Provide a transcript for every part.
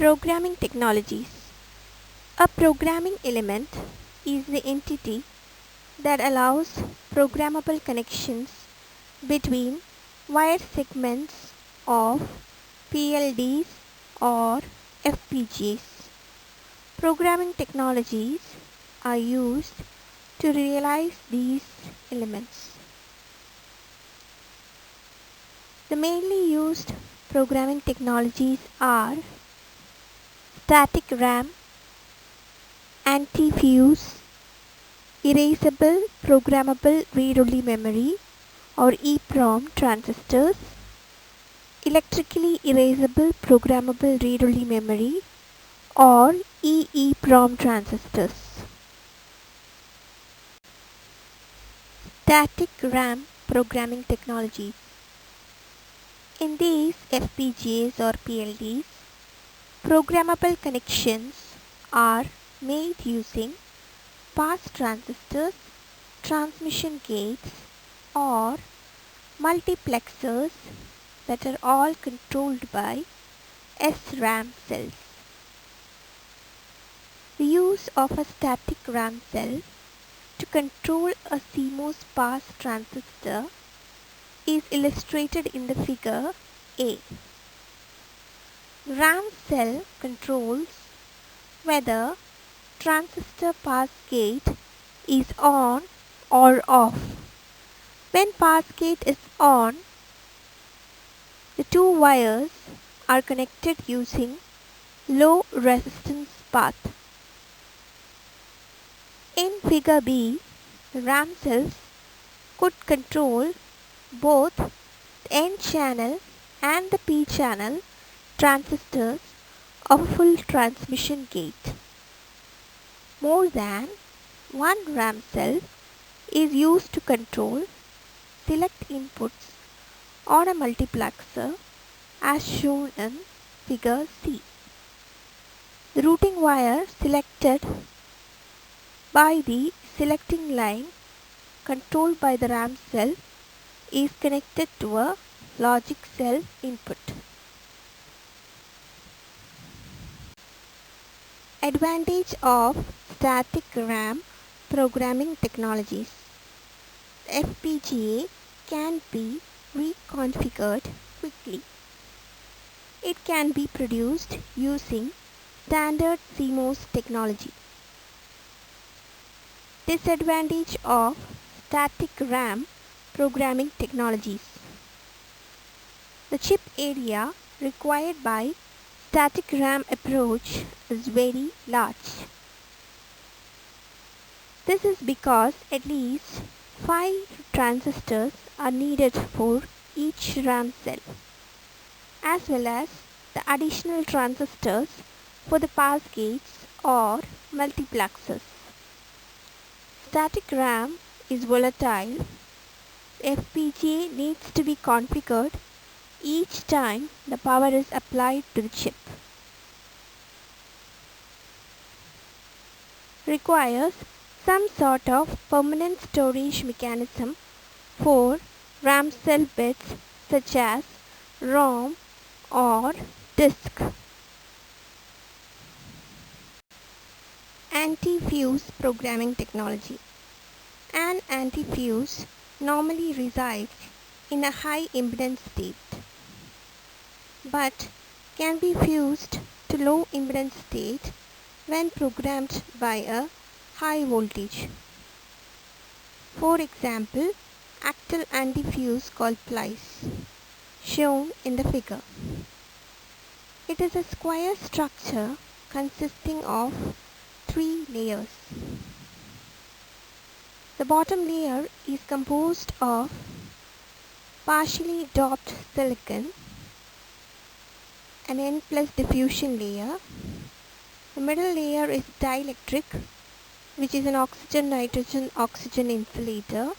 Programming technologies. A programming element is the entity that allows programmable connections between wire segments of PLDs or FPGAs. Programming technologies are used to realize these elements. The mainly used programming technologies are static RAM, anti-fuse, erasable programmable read-only memory or EEPROM transistors, electrically erasable programmable read-only memory or EEPROM transistors. Static RAM programming technologies. In these FPGAs or PLDs, programmable connections are made using pass transistors, transmission gates, or multiplexers that are all controlled by SRAM cells. The use of a static RAM cell to control a CMOS pass transistor is illustrated in the figure A. RAM cell controls whether transistor pass gate is on or off. When pass gate is on, the two wires are connected using low resistance path. In figure B, the RAM cells could control both the N channel and the P channel transistors of a full transmission gate. More than one RAM cell is used to control select inputs on a multiplexer as shown in figure C. The routing wire selected by the selecting line controlled by the RAM cell is connected to a logic cell input. Advantage of static RAM programming technologies. The FPGA can be reconfigured quickly. It can be produced using standard CMOS technology. Disadvantage of static RAM programming technologies. The chip area required by static RAM approach is very large. This is because at least 5 transistors are needed for each RAM cell, as well as the additional transistors for the pass gates or multiplexers. Static RAM is volatile. FPGA needs to be configured each time the power is applied to the chip. Requires some sort of permanent storage mechanism for RAM cell bits such as ROM or disk. Anti-fuse programming technology. An anti-fuse normally resides in a high impedance state, but can be fused to low impedance state when programmed by a high voltage. For example, Actel anti-fuse called Plies, shown in the figure. It is a square structure consisting of 3 layers. The bottom layer is composed of partially doped silicon, an N+ diffusion layer. The middle layer is dielectric, which is an oxygen-nitrogen-oxygen insulator,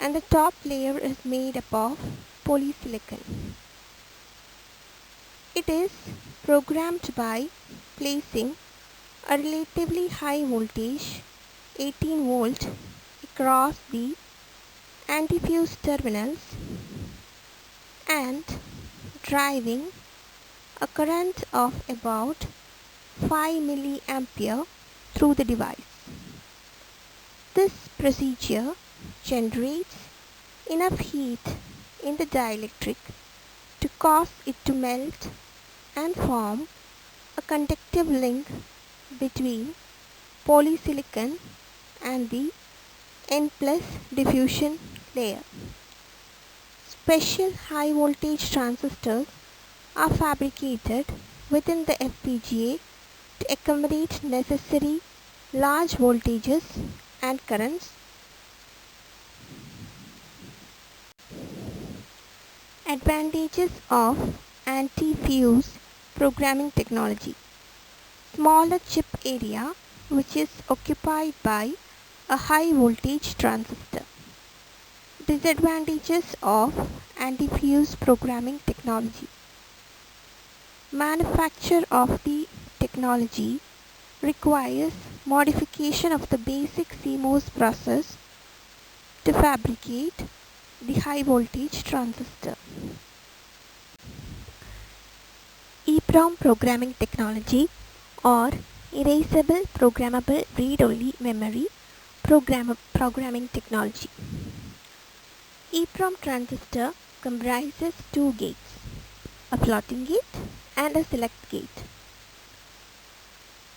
and the top layer is made up of polysilicon. It is programmed by placing a relatively high voltage 18 volt across the anti-fuse terminals and driving a current of about 5 milliampere through the device. This procedure generates enough heat in the dielectric to cause it to melt and form a conductive link between polysilicon and the N+ diffusion layer. Special high voltage transistors are fabricated within the FPGA to accommodate necessary large voltages and currents. Advantages of anti-fuse programming technology. Smaller chip area which is occupied by a high voltage transistor. Disadvantages of anti-fuse programming technology. Manufacture of the technology requires modification of the basic CMOS process to fabricate the high voltage transistor. EEPROM programming technology or erasable programmable read-only memory programming technology. EEPROM transistor comprises two gates, a floating gate and a select gate.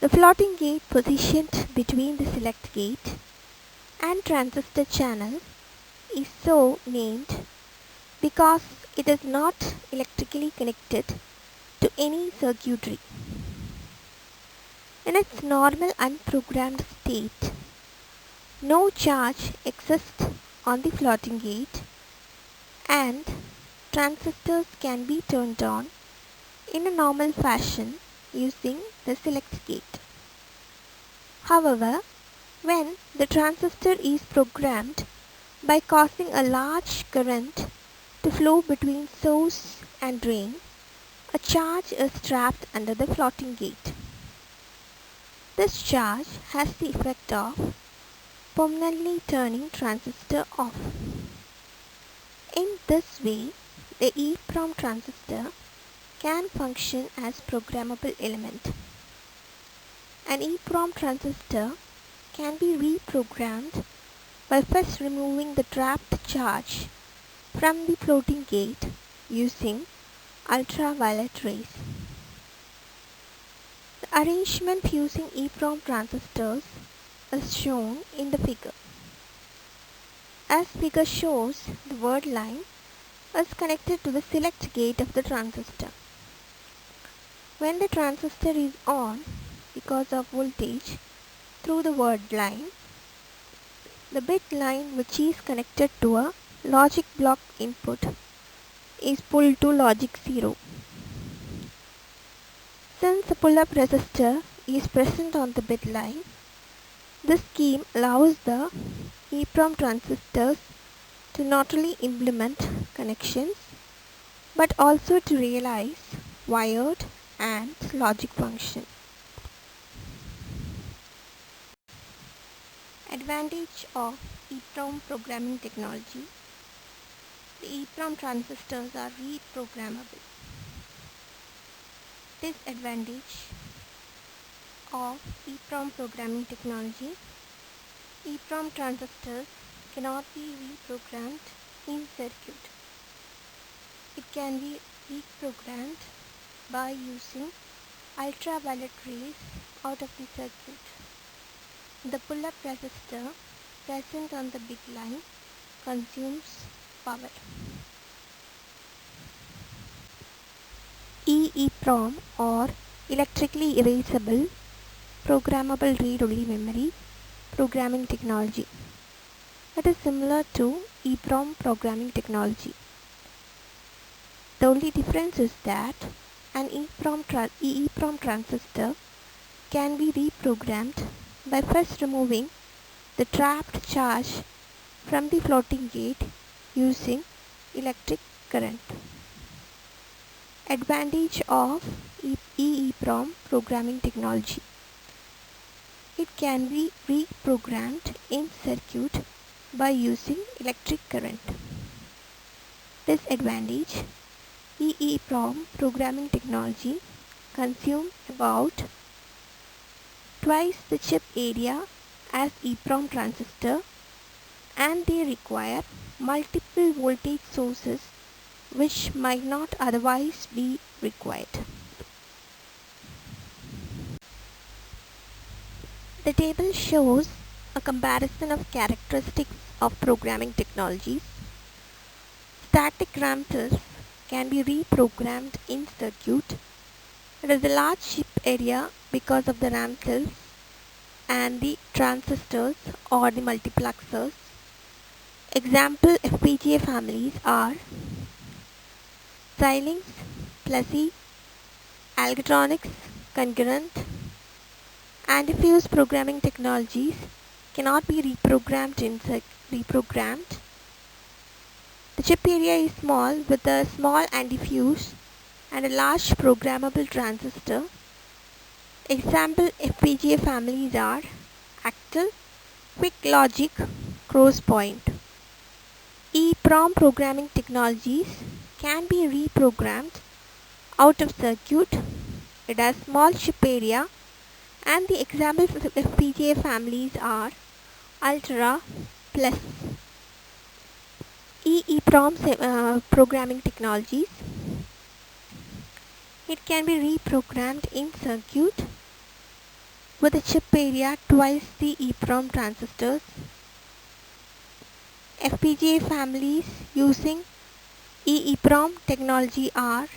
The floating gate positioned between the select gate and transistor channel is so named because it is not electrically connected to any circuitry. In its normal unprogrammed state, no charge exists on the floating gate and transistors can be turned on in a normal fashion using the select gate. However, when the transistor is programmed by causing a large current to flow between source and drain, a charge is trapped under the floating gate. This charge has the effect of permanently turning transistor off. In this way, the EEPROM transistor can function as programmable element. An EEPROM transistor can be reprogrammed by first removing the trapped charge from the floating gate using ultraviolet rays. The arrangement using EEPROM transistors is shown in the figure. As figure shows, the word line is connected to the select gate of the transistor. When the transistor is on because of voltage through the word line, the bit line which is connected to a logic block input is pulled to logic 0. Since a pull-up resistor is present on the bit line, this scheme allows the EEPROM transistors to not only implement connections but also to realize wired and logic function. Advantage of EEPROM programming technology. The EEPROM transistors are reprogrammable. Disadvantage of EEPROM programming technology. EEPROM transistors cannot be reprogrammed in circuit. It can be reprogrammed by using ultraviolet rays out of the circuit. The pull-up resistor present on the bit line consumes power. EEPROM or electrically erasable programmable read-only memory programming technology. It is similar to EEPROM programming technology. The only difference is that an EEPROM transistor can be reprogrammed by first removing the trapped charge from the floating gate using electric current. Advantage of EEPROM programming technology. It can be reprogrammed in circuit by using electric current. Disadvantage. EEPROM programming technology consumes about twice the chip area as EEPROM transistor, and they require multiple voltage sources which might not otherwise be required. The table shows a comparison of characteristics of programming technologies. Static RAM cells can be reprogrammed in circuit. It is a large chip area because of the RAM cells and the transistors or the multiplexers. Example FPGA families are Xilinx, Plessey, Algotronics, Concurrent, and diffuse programming technologies cannot be reprogrammed. The chip area is small with a small and diffuse and a large programmable transistor. Example FPGA families are Actel, QuickLogic, Crosspoint. EEPROM programming technologies can be reprogrammed out of circuit. It has small chip area, and the examples of FPGA families are Ultra, Plus. EEPROM programming technologies. It can be reprogrammed in circuit with a chip area twice the EEPROM transistors. FPGA families using EEPROM technology are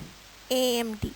AMD.